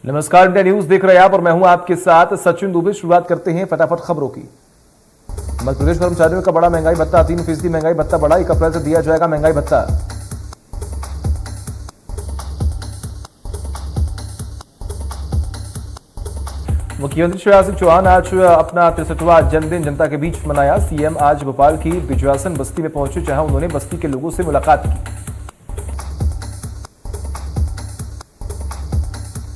नमस्कार, India news देख रहे हैं आप और मैं हूं आपके साथ सचिन दुबे। शुरुआत करते हैं फटाफट खबरों की। मध्य प्रदेश कर्मचारियों का बड़ा महंगाई भत्ता, 3% महंगाई भत्ता बढ़ा, 1 अप्रैल से दिया जाएगा महंगाई भत्ता। मुख्यमंत्री शिवराज सिंह चौहान आज अपना 63वां जन्मदिन जनता के बीच मनाया। सीएम आज भोपाल की बिजवासन बस्ती में पहुंचे, जहां उन्होंने बस्ती के लोगों से मुलाकात की।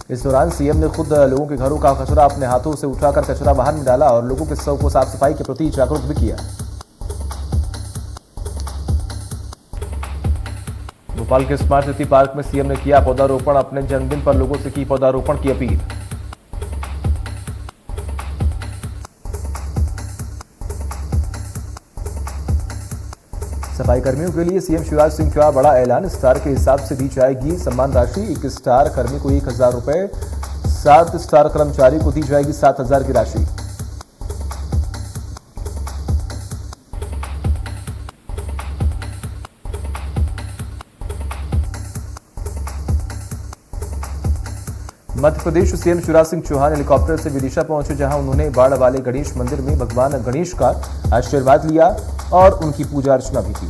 इस दौरान सीएम ने खुद लोगों के घरों का कचरा अपने हाथों से उठाकर कचरा बाहर में डाला और लोगों के को साफ सफाई के प्रति जागरूक भी किया। भोपाल के स्मार्ट सिटी पार्क में सीएम ने किया पौधारोपण। अपने जन्मदिन पर लोगों से की पौधारोपण की अपील। सफाई कर्मियों के लिए सीएम शिवराज सिंह का बड़ा ऐलान। स्टार के हिसाब से दी जाएगी सम्मान राशि। 1 स्टार कर्मी को 1,000 रुपए, 7 स्टार कर्मचारी को दी जाएगी 7,000 की राशि। मध्य प्रदेश सीएम शिवराज सिंह चौहान हेलीकॉप्टर से विदिशा पहुंचे, जहां उन्होंने बाढ़ वाले गणेश मंदिर में भगवान गणेश का आशीर्वाद लिया और उनकी पूजा अर्चना भी की।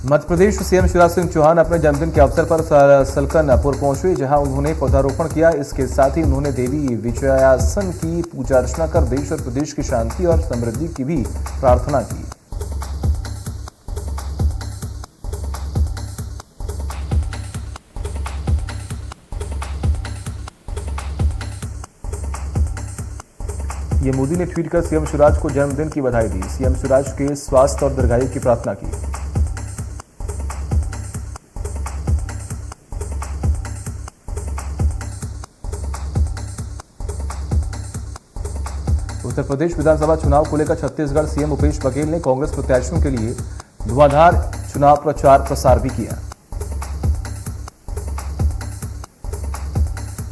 मध्य प्रदेश सीएम शिवराज सिंह चौहान अपने जन्मदिन के अवसर पर सलकनपुर पहुंचे, जहां उन्होंने पौधारोपण किया। इसके साथ ही उन्होंने देवी विजयासन की पूजा अर्चना कर देश और प्रदेश की शांति और समृद्धि की भी प्रार्थना की। ये मोदी ने ट्वीट कर सीएम शिवराज को जन्मदिन की बधाई दी। सीएम शिवराज के स्वास्थ्य और दीर्घायु की प्रार्थना की। उत्तर प्रदेश विधानसभा चुनाव को लेकर छत्तीसगढ़ सीएम भूपेश बघेल ने कांग्रेस प्रत्याशियों के लिए धुआंधार चुनाव प्रचार प्रसार भी किया।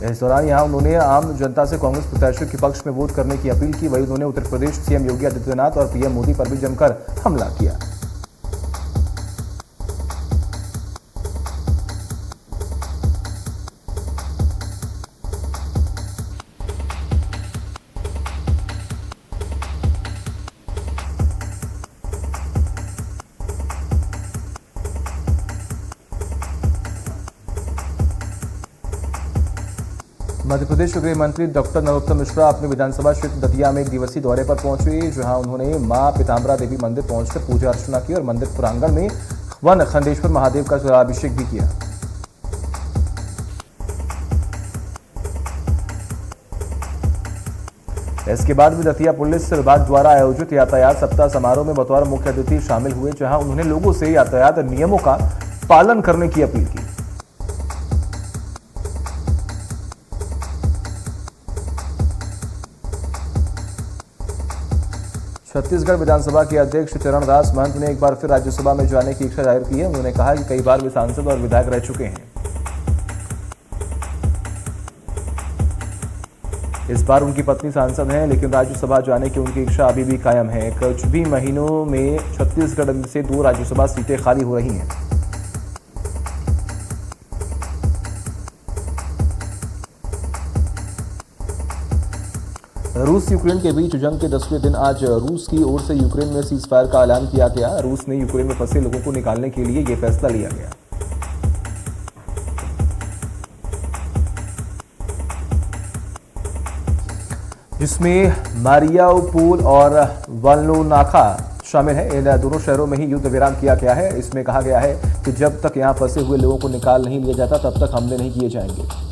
इस दौरान यहां उन्होंने आम जनता से कांग्रेस प्रत्याशियों के पक्ष में वोट करने की अपील की। वहीं उन्होंने उत्तर प्रदेश सीएम योगी आदित्यनाथ और पीएम मोदी पर भी जमकर हमला किया। मध्य प्रदेश के गृह मंत्री डॉक्टर नरोत्तम मिश्रा अपने विधानसभा क्षेत्र दतिया में 1 दिवसीय दौरे पर पहुंचे, जहां उन्होंने मां पीताम्बरा देवी मंदिर पहुंचकर पूजा अर्चना की और मंदिर प्रांगण में वन खंडेश्वर महादेव का जलाभिषेक भी किया। इसके बाद भी दतिया पुलिस विभाग द्वारा आयोजित यातायात सप्ताह समारोह में बतौर मुख्य अतिथि शामिल हुए, जहां उन्होंने लोगों से यातायात नियमों का पालन करने की अपील की। छत्तीसगढ़ विधानसभा के अध्यक्ष चरणदास महंत ने एक बार फिर राज्यसभा में जाने की इच्छा जाहिर की है। उन्होंने कहा कि कई बार वे सांसद और विधायक रह चुके हैं। इस बार उनकी पत्नी सांसद हैं, लेकिन राज्यसभा जाने की उनकी इच्छा अभी भी कायम है। कुछ भी महीनों में छत्तीसगढ़ से 2 राज्यसभा सीटें खाली हो रही हैं। रूस यूक्रेन के बीच जंग के 10वें दिन आज रूस की ओर से यूक्रेन में सीज फायर का ऐलान किया गया। रूस ने यूक्रेन में फंसे लोगों को निकालने के लिए यह फैसला लिया गया। जिसमें मारियाउपोल और वाल्लोनाखा शामिल है। इन दोनों शहरों में ही युद्ध विराम किया गया है। इसमें कहा गया है कि जब तक यहां फंसे हुए लोगों को निकाल नहीं लिया जाता, तब तक हमले नहीं किए जाएंगे।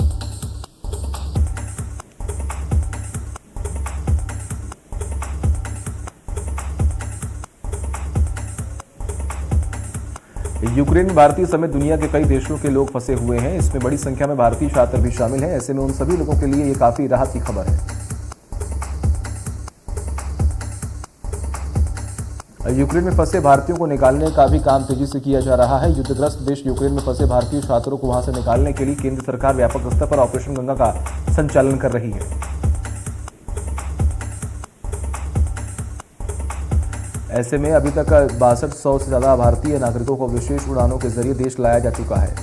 यूक्रेन में भारतीय समेत दुनिया के कई देशों के लोग फंसे हुए हैं। इसमें बड़ी संख्या में भारतीय छात्र भी शामिल हैं। ऐसे में उन सभी लोगों के लिए ये काफी राहत की खबर है। यूक्रेन में फंसे भारतीयों को निकालने का भी काम तेजी से किया जा रहा है। युद्धग्रस्त देश यूक्रेन में फंसे भारतीय छात्रों को वहां से निकालने के लिए केंद्र सरकार व्यापक स्तर पर ऑपरेशन गंगा का संचालन कर रही है। ऐसे में अभी तक 6200 से ज़्यादा भारतीय नागरिकों को विशेष उड़ानों के जरिए देश लाया जा चुका है।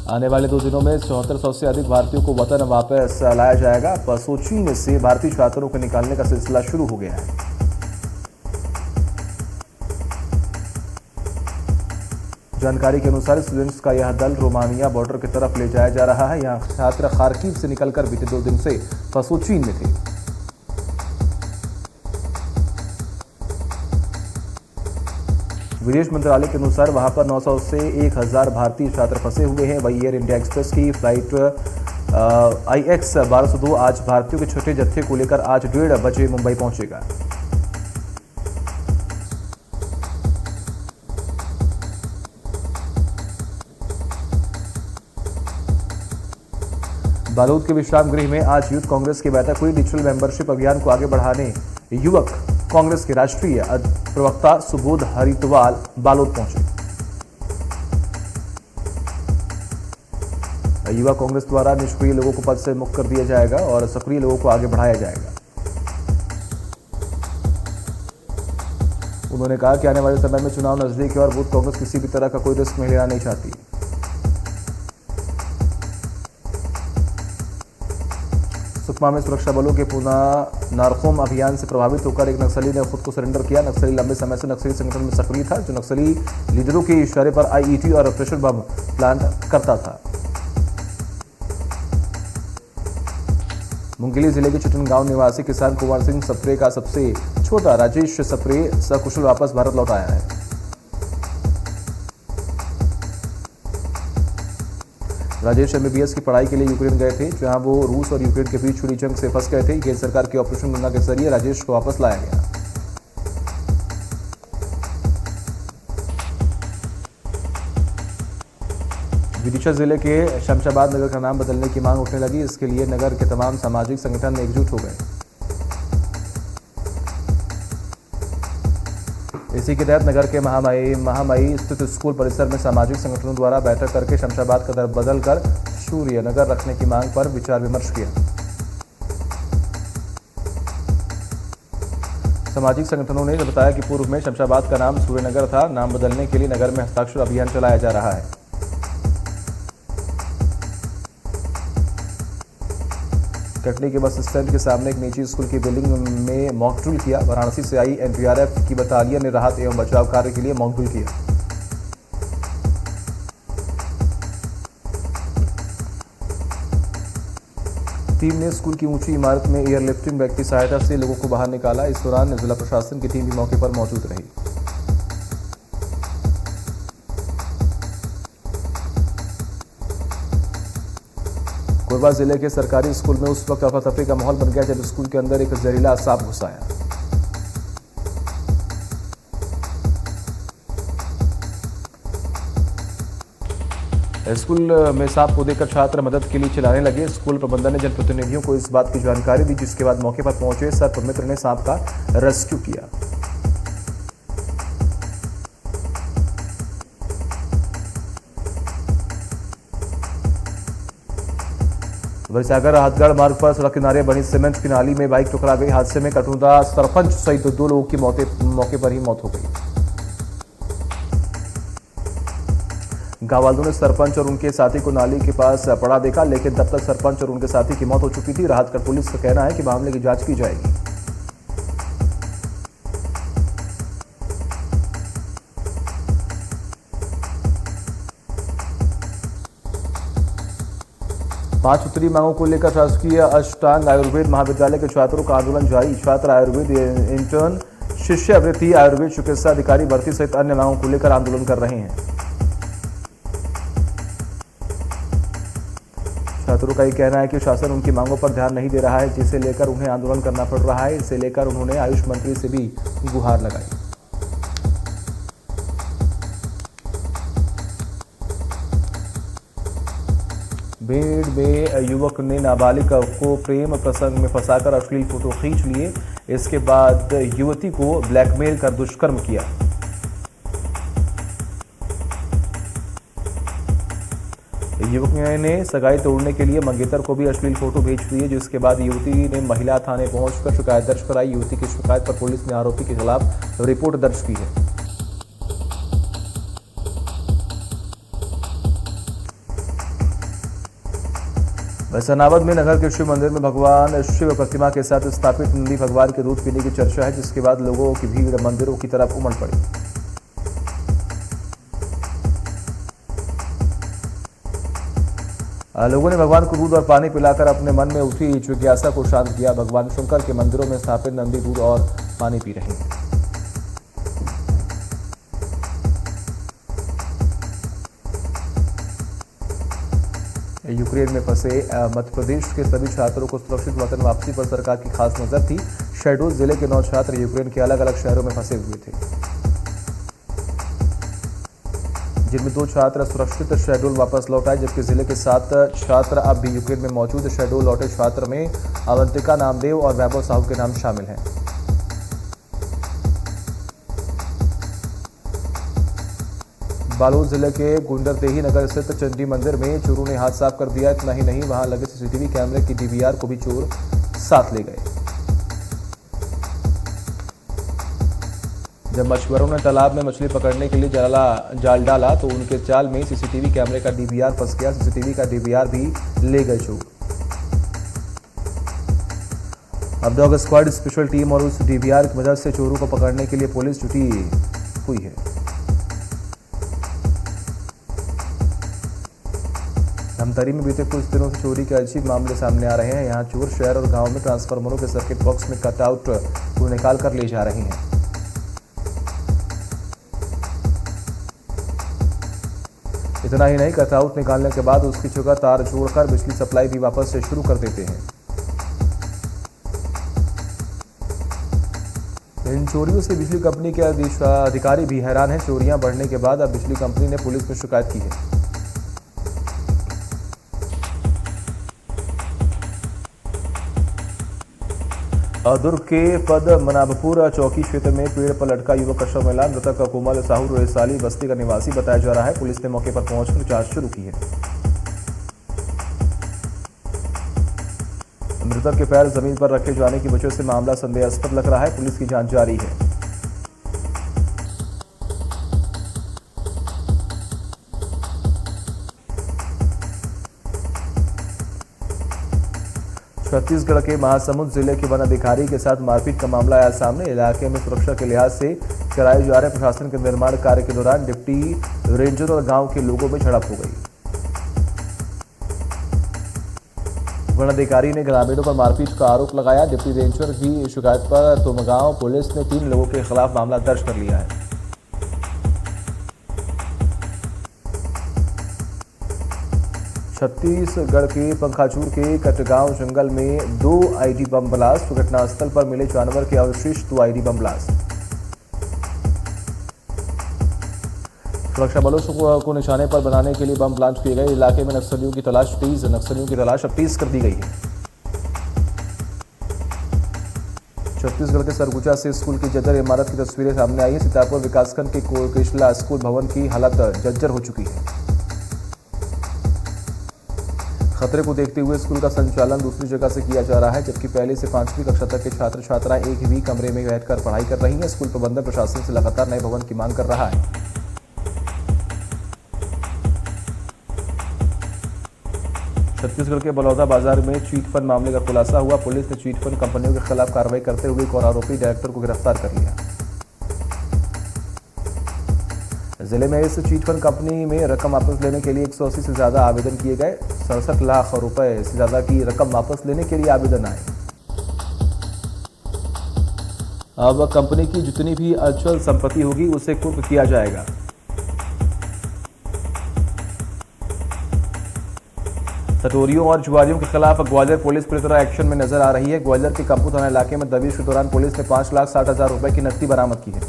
आने वाले 2 दिनों में 7400 से अधिक भारतीयों को वतन वापस लाया जाएगा। परसों चीन से भारतीय छात्रों को निकालने का सिलसिला शुरू हो गया है। जानकारी के अनुसार स्टूडेंट्स का यह दल रोमानिया बॉर्डर की तरफ ले जाया जा रहा है। यहां छात्र खार्किव से निकलकर बीते 2 दिन से फंसो चीन में थे। विदेश मंत्रालय के अनुसार वहां पर 900 से 1000 भारतीय छात्र फंसे हुए हैं। वही एयर इंडिया एक्सप्रेस की फ्लाइट IX 1202 आज भारतीयों के छोटे जत्थे को लेकर आज 1:30 बजे मुंबई पहुंचेगा। बालोद के विश्राम गृह में आज यूथ कांग्रेस की बैठक हुई। डिजिटल मेंबरशिप अभियान को आगे बढ़ाने युवक कांग्रेस के राष्ट्रीय प्रवक्ता सुबोध हरितवाल बालोद पहुंचे। युवा कांग्रेस द्वारा निष्क्रिय लोगों को पद से मुक्त कर दिया जाएगा और सक्रिय लोगों को आगे बढ़ाया जाएगा। उन्होंने कहा कि आने वाले समय में चुनाव नजदीक है और बूथ कांग्रेस किसी भी तरह का कोई रिस्क में लेना नहीं चाहती। सुकमा में सुरक्षा बलों के पुनः नारकोम अभियान से प्रभावित होकर एक नक्सली ने खुद को सरेंडर किया। नक्सली लंबे समय से नक्सली संगठन में सक्रिय था, जो नक्सली लीडरों के इशारे पर IED और प्रेशर बम प्लांट करता था। मुंगेली जिले के चिटन गांव निवासी किसान कुंवर सिंह सप्रे का सबसे छोटा राजेश सप्रे सकुशल वापस भारत लौट आया है। राजेश MBBS की पढ़ाई के लिए यूक्रेन गए थे, जहां वो रूस और यूक्रेन के बीच छुरी जंग से फंस गए थे। केंद्र सरकार के ऑपरेशन गंगा के जरिए राजेश को वापस लाया गया। विदिशा जिले के शमशाबाद नगर का नाम बदलने की मांग उठने लगी। इसके लिए नगर के तमाम सामाजिक संगठन एकजुट हो गए। इसी के तहत नगर के महामाई स्थित स्कूल परिसर में सामाजिक संगठनों द्वारा बैठक करके शमशाबाद का दर बदलकर सूर्य नगर रखने की मांग पर विचार विमर्श किया। सामाजिक संगठनों ने बताया कि पूर्व में शमशाबाद का नाम सूर्यनगर था। नाम बदलने के लिए नगर में हस्ताक्षर अभियान चलाया जा रहा है। कटनी के बस स्टैंड के सामने एक निजी स्कूल की बिल्डिंग में मॉकड्रिल किया। वाराणसी से आई NDRF की बटालियन ने राहत एवं बचाव कार्य के लिए मॉकड्रिल किया। टीम ने स्कूल की ऊंची इमारत में एयरलिफ्टिंग बैग की सहायता से लोगों को बाहर निकाला। इस दौरान जिला प्रशासन की टीम भी मौके पर मौजूद रही। कोरबा जिले के सरकारी स्कूल में उस वक्त अफरा-तफरी का माहौल बन गया जब स्कूल के अंदर एक जहरीला सांप घुस आया। स्कूल में सांप को देखकर छात्र मदद के लिए चिल्लाने लगे। स्कूल प्रबंधन ने जनप्रतिनिधियों को इस बात की जानकारी दी, जिसके बाद मौके पर पहुंचे सर्पमित्र ने सांप का रेस्क्यू किया। वैसागर हाथगढ़ मार्ग पर सड़क किनारे बनी सीमेंट की नाली में बाइक टकरा गई। हादसे में कटुंदा सरपंच सहित 2 लोगों की मौके पर ही मौत हो गई। गांव वालों ने सरपंच और उनके साथी को नाली के पास पड़ा देखा, लेकिन तब तक सरपंच और उनके साथी की मौत हो चुकी थी। राहतगढ़ पुलिस का कहना है कि मामले की जांच की जाएगी। पांच सूत्री मांगों को लेकर शासकीय अष्टांग आयुर्वेद महाविद्यालय के छात्रों का आंदोलन जारी। छात्र आयुर्वेद इंटर्न, शिष्यवृत्ति, आयुर्वेद चिकित्सा अधिकारी भर्ती सहित अन्य मांगों को लेकर आंदोलन कर रहे हैं। छात्रों का ये कहना है कि शासन उनकी मांगों पर ध्यान नहीं दे रहा है, जिसे लेकर उन्हें आंदोलन करना पड़ रहा है। इसे लेकर उन्होंने आयुष मंत्री से भी गुहार लगाई। भीड़ में युवक ने नाबालिग को प्रेम प्रसंग में फंसाकर अश्लील फोटो खींच लिए। इसके बाद युवती को ब्लैकमेल कर दुष्कर्म किया। युवक ने सगाई तोड़ने के लिए मंगेतर को भी अश्लील फोटो भेज दिए, जिसके बाद युवती ने महिला थाने पहुंचकर शिकायत दर्ज कराई। युवती की शिकायत पर पुलिस ने आरोपी के खिलाफ रिपोर्ट दर्ज की है। वैसनावद में नगर के शिव मंदिर में भगवान शिव प्रतिमा के साथ स्थापित नंदी भगवान के दूध पीने की चर्चा है, जिसके बाद लोगों की भीड़ मंदिरों की तरफ उमड़ पड़ी। लोगों ने भगवान को दूध और पानी पिलाकर अपने मन में उठी जिज्ञासा को शांत किया। भगवान शंकर के मंदिरों में स्थापित नंदी दूध और पानी पी रहे हैं। यूक्रेन में फंसे मध्य प्रदेश के सभी छात्रों को सुरक्षित वतन वापसी पर सरकार की खास नजर थी। शहडोल जिले के 9 छात्र यूक्रेन के अलग अलग शहरों में फंसे हुए थे, जिनमें 2 छात्र सुरक्षित शहडोल वापस लौट आए, जबकि जिले के 7 छात्र अब भी यूक्रेन में मौजूद। शहडोल लौटे छात्र में अवंतिका नामदेव और वैभव साहू के नाम शामिल हैं। बालोद जिले के गुंडरदेही नगर स्थित चंडी मंदिर में चोरों ने हाथ साफ कर दिया। इतना ही नहीं, वहां लगे सीसीटीवी कैमरे की डीवीआर को भी चोर साथ ले गए। जब मछुआरों ने तालाब में मछली पकड़ने के लिए जाल डाला तो उनके जाल में सीसीटीवी कैमरे का डीवीआर फंस गया। सीसीटीवी का डीवीआर भी ले गए चोर। अब डॉग स्क्वाड स्पेशल टीम और उस डीवीआर की मदद से चोरों को पकड़ने के लिए पुलिस जुटी हुई है। धमतरी में बीते कुछ दिनों से चोरी के अजीब मामले सामने आ रहे हैं। यहां चोर शहर और गांव में ट्रांसफार्मरों के सर्किट बॉक्स में कटआउट को निकाल कर ले जा रहे हैं। इतना ही नहीं, कटआउट निकालने के बाद उसकी जगह तार जोड़कर बिजली सप्लाई भी वापस से शुरू कर देते हैं। इन चोरियों से बिजली कंपनी के अधिकारी भी हैरान हैं। चोरियां बढ़ने के बाद अब बिजली कंपनी ने पुलिस में शिकायत की है। दुर्ग के पद्मनाभपुर चौकी क्षेत्र में पेड़ पर लटका युवक का शव मिला। मृतक कोमल साहू रेसाली बस्ती का निवासी बताया जा रहा है। पुलिस ने मौके पर पहुंचकर जांच शुरू की है। मृतक के पैर जमीन पर रखे जाने की वजह से मामला संदेहास्पद लग रहा है। पुलिस की जांच जारी है। छत्तीसगढ़ के महासमुंद जिले के वन अधिकारी के साथ मारपीट का मामला आया सामने। इलाके में सुरक्षा के लिहाज से कराए जा रहे प्रशासन के निर्माण कार्य के दौरान डिप्टी रेंजर और गांव के लोगों में झड़प हो गई। वन अधिकारी ने ग्रामीणों पर मारपीट का आरोप लगाया। डिप्टी रेंजर की शिकायत पर तुमगांव पुलिस ने 3 लोगों के खिलाफ मामला दर्ज कर लिया है। छत्तीसगढ़ के पंखाचूर के कटगांव जंगल में 2 आईडी बम ब्लास्ट। घटनास्थल पर मिले जानवर के अवशेष 2 आईडी बम ब्लास्ट। सुरक्षा बलों को निशाने पर बनाने के लिए बम ब्लास्ट किए गए। इलाके में नक्सलियों की तलाश अब तेज कर दी गई है। छत्तीसगढ़ के सरगुजा से स्कूल की जर्जर इमारत की तस्वीरें सामने आई है। सीतापुर विकासखंड के कोकेशला स्कूल भवन की हालत जर्जर हो चुकी है। खतरे को देखते हुए स्कूल का संचालन दूसरी जगह से किया जा रहा है, जबकि पहले से 5वीं कक्षा तक के छात्र छात्राएं एक ही कमरे में बैठकर पढ़ाई कर रही हैं। स्कूल प्रबंधन प्रशासन से लगातार नए भवन की मांग कर रहा है। छत्तीसगढ़ के बलौदा बाजार में चीटफंड मामले का खुलासा हुआ। पुलिस ने चीटफंड कंपनियों के खिलाफ कार्रवाई करते हुए एक और आरोपी डायरेक्टर को गिरफ्तार कर लिया। जिले में इस चीटफंड कंपनी में रकम वापस लेने के लिए 180 से ज्यादा आवेदन किए गए। 67 लाख रुपए से ज्यादा की रकम वापस लेने के लिए आवेदन आए। अब कंपनी की जितनी भी अचल संपत्ति होगी उसे कुर्क किया जाएगा। सटोरियों और जुआरियों के खिलाफ ग्वालियर पुलिस पूरी तरह एक्शन में नजर आ रही है। ग्वालियर के कंपू थाना इलाके में दबिश के दौरान पुलिस ने 5,60,000 रुपए की नकदी बरामद की है।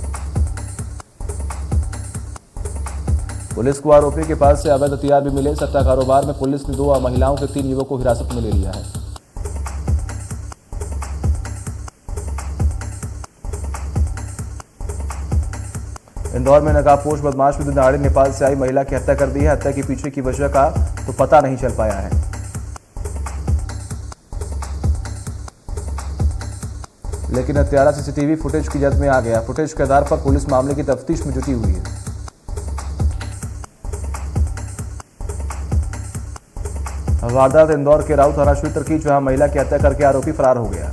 पुलिस को आरोपी के पास से अवैध हथियार भी मिले। सट्टा कारोबार में पुलिस ने 2 महिलाओं के 3 युवकों को हिरासत में ले लिया है। इंदौर में नकाबपोश बदमाश ने दिन दहाड़े नेपाल से आई महिला की हत्या कर दी है। हत्या के पीछे की वजह का तो पता नहीं चल पाया है। लेकिन हत्यारा सीसीटीवी फुटेज की जद में आ गया। फुटेज के आधार पर पुलिस मामले की तफ्तीश में जुटी हुई है। वारदात इंदौर के राउत थाना क्षेत्र की, जहां महिला की हत्या करके आरोपी फरार हो गया।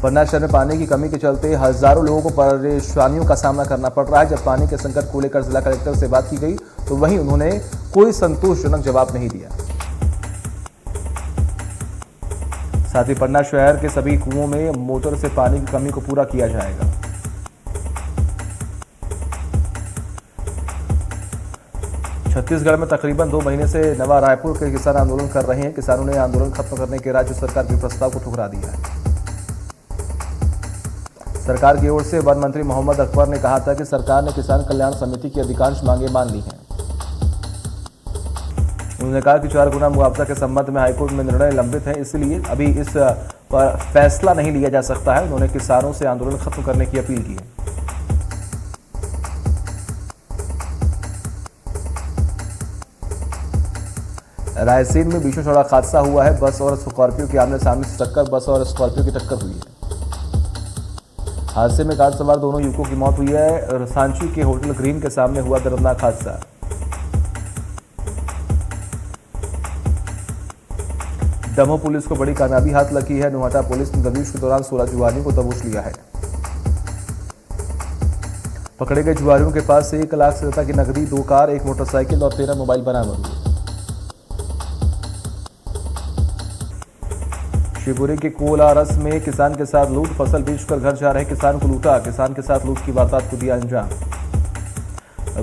पन्ना शहर में पानी की कमी के चलते हजारों लोगों को परेशानियों का सामना करना पड़ रहा है। जब पानी के संकट को लेकर जिला कलेक्टर से बात की गई तो वहीं उन्होंने कोई संतोषजनक जवाब नहीं दिया। साथ ही पन्ना शहर के सभी कुओं में मोटर से पानी की कमी को पूरा किया जाएगा। छत्तीसगढ़ में तकरीबन 2 महीने से नवा रायपुर के किसान आंदोलन कर रहे हैं। किसानों ने आंदोलन खत्म करने के राज्य सरकार के प्रस्ताव को ठुकरा दिया है। सरकार की ओर से वन मंत्री मोहम्मद अकबर ने कहा था कि सरकार ने किसान कल्याण समिति की अधिकांश मांगे मान ली हैं। उन्होंने कहा कि 4 गुना मुआवजा के संबंध में हाईकोर्ट में निर्णय लंबित है, इसलिए अभी इस पर फैसला नहीं लिया जा सकता है। उन्होंने किसानों से आंदोलन खत्म करने की अपील की है। रायसेन में भीषण सड़क हादसा हुआ है। बस और स्कॉर्पियो की आमने सामने से टक्कर, बस और स्कॉर्पियो की टक्कर हुई है। हादसे में कार सवार दोनों युवकों की मौत हुई है। सांची के होटल ग्रीन के सामने हुआ दर्दनाक हादसा। दमोह पुलिस को बड़ी कामयाबी हाथ लगी है। नोहटा पुलिस ने दबिश के दौरान 16 जुआरियों को दबोच लिया है। पकड़े गए जुआरियों के पास से 1 लाख से ज्यादा की नकदी, 2 कार, 1 मोटरसाइकिल और 13 मोबाइल बरामद हुए। शिवपुरी के कोलारस में किसान के साथ लूट, फसल बेचकर घर जा रहे किसान को लूटा। किसान के साथ लूट की वारदात को दिया अंजाम।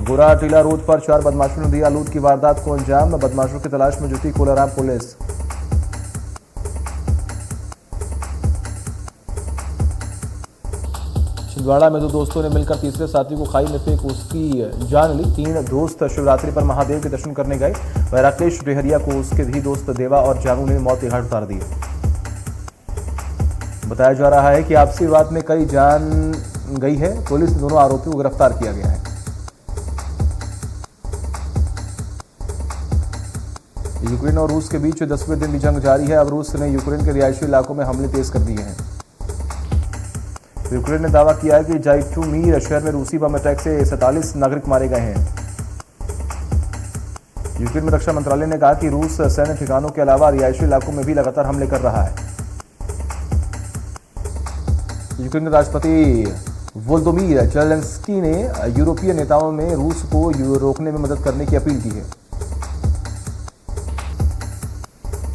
गोरा टीला रोड पर 4 बदमाशों ने दिया लूट की वारदात को अंजाम। बदमाशों की तलाश में जुटी कोलाराम पुलिस। छिंदवाड़ा में 2 दोस्तों ने मिलकर तीसरे साथी को खाई में फेंक उसकी जान ली। 3 दोस्त शिवरात्रि पर महादेव के दर्शन करने गए। वह राकेश डेहरिया को उसके भी दोस्त देवा और जानू ने मौत के घाट उतार दी। बताया जा रहा है कि आपसी विवाद में कई जान गई है। पुलिस ने दोनों आरोपियों को गिरफ्तार किया गया है। यूक्रेन और रूस के बीच 10वें दिन भी जंग जारी है। अब रूस ने यूक्रेन के रिहायशी इलाकों में हमले तेज कर दिए हैं। यूक्रेन ने दावा किया है कि जाइटूमीर शहर में रूसी बम अटैक से 47 नागरिक मारे गए हैं। यूक्रेन में रक्षा मंत्रालय ने कहा कि रूस सैन्य ठिकानों के अलावा रिहायशी इलाकों में भी लगातार हमले कर रहा है। यूक्रेन के राष्ट्रपति वोलोदिमीर जेलेंस्की ने यूरोपीय नेताओं में रूस को रोकने में मदद करने की अपील की है।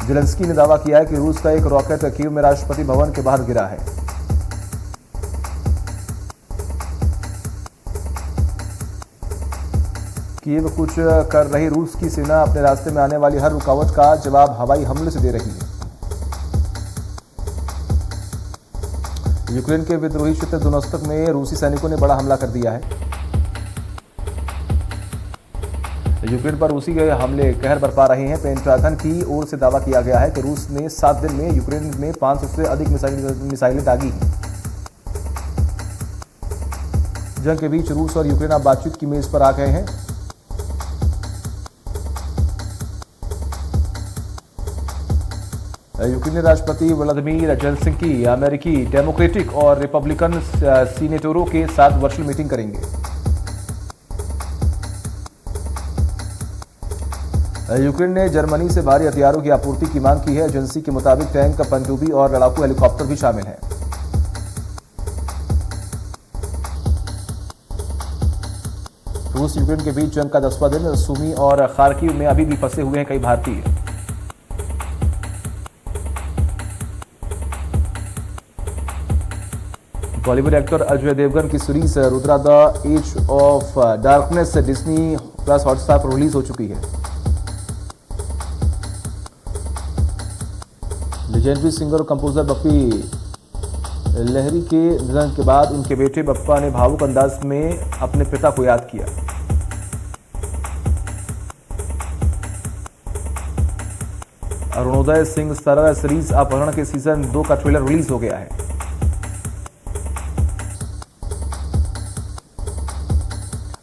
जेलेंस्की ने दावा किया है कि रूस का एक रॉकेट कीव में राष्ट्रपति भवन के बाहर गिरा है। कीव कुछ कर रही रूस की सेना अपने रास्ते में आने वाली हर रुकावट का जवाब हवाई हमले से दे रही है। यूक्रेन के विद्रोही क्षेत्र दोनेत्स्क में रूसी सैनिकों ने बड़ा हमला कर दिया है। यूक्रेन पर रूसी के हमले कहर बरपा रहे हैं। पेंटागन की ओर से दावा किया गया है कि रूस ने 7 दिन में यूक्रेन में 500 से अधिक मिसाइलें दागी हैं। जंग के बीच रूस और यूक्रेन अब बातचीत की मेज पर आ गए हैं। यूक्रेनी राष्ट्रपति व्लादिमीर जेलेंस्की अमेरिकी डेमोक्रेटिक और रिपब्लिकन सीनेटरों के साथ वर्चुअल मीटिंग करेंगे। यूक्रेन ने जर्मनी से भारी हथियारों की आपूर्ति की मांग की है। एजेंसी के मुताबिक टैंक, पनडुब्बी और लड़ाकू हेलीकॉप्टर भी शामिल हैं। रूस यूक्रेन के बीच जंग का 10वां दिन। सुमी और खार्किव में अभी भी फंसे हुए हैं कई भारतीय। बॉलीवुड एक्टर अजय देवगन की series Rudra the edge of darkness Disney plus Hotstar पर रिलीज हो चुकी है। लेजेंडरी सिंगर और कंपोजर बप्पी लहरी के निधन के बाद उनके बेटे बप्पा ने भावुक अंदाज में अपने पिता को याद किया। अरुणोदय सिंह सरारा सीरीज अपहरण के सीजन 2 का ट्रेलर रिलीज हो गया है।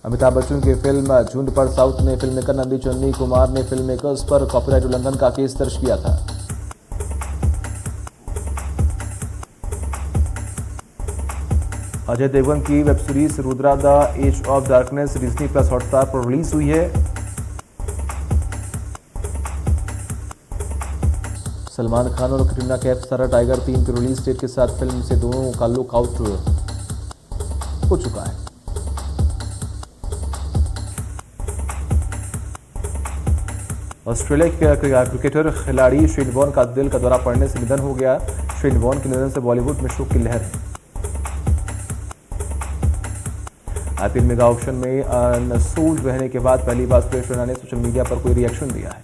अमिताभ बच्चन की फिल्म झुंड पर साउथ में फिल्म मेकर नंदी चन्नी कुमार ने फिल्म मेकर्स पर कॉपीराइट उल्लंघन का केस दर्ज किया था। अजय देवगन की web series Rudra the edge of darkness Disney plus Hotstar पर रिलीज हुई है। सलमान खान और कटरीना कैफ सारा टाइगर 3 की रिलीज डेट के साथ फिल्म से दोनों का लुक आउट हो चुका है। ऑस्ट्रेलिया के क्रिकेटर खिलाड़ी शेन वॉर्न का दिल का दौरा पड़ने से निधन हो गया। शेन वॉर्न के निधन से बॉलीवुड में शोक की लहर है। आईपीएल मेगा ऑक्शन में अनसोल्ड रहने के बाद पहली बार सुरेश रैना ने सोशल मीडिया पर कोई रिएक्शन दिया है।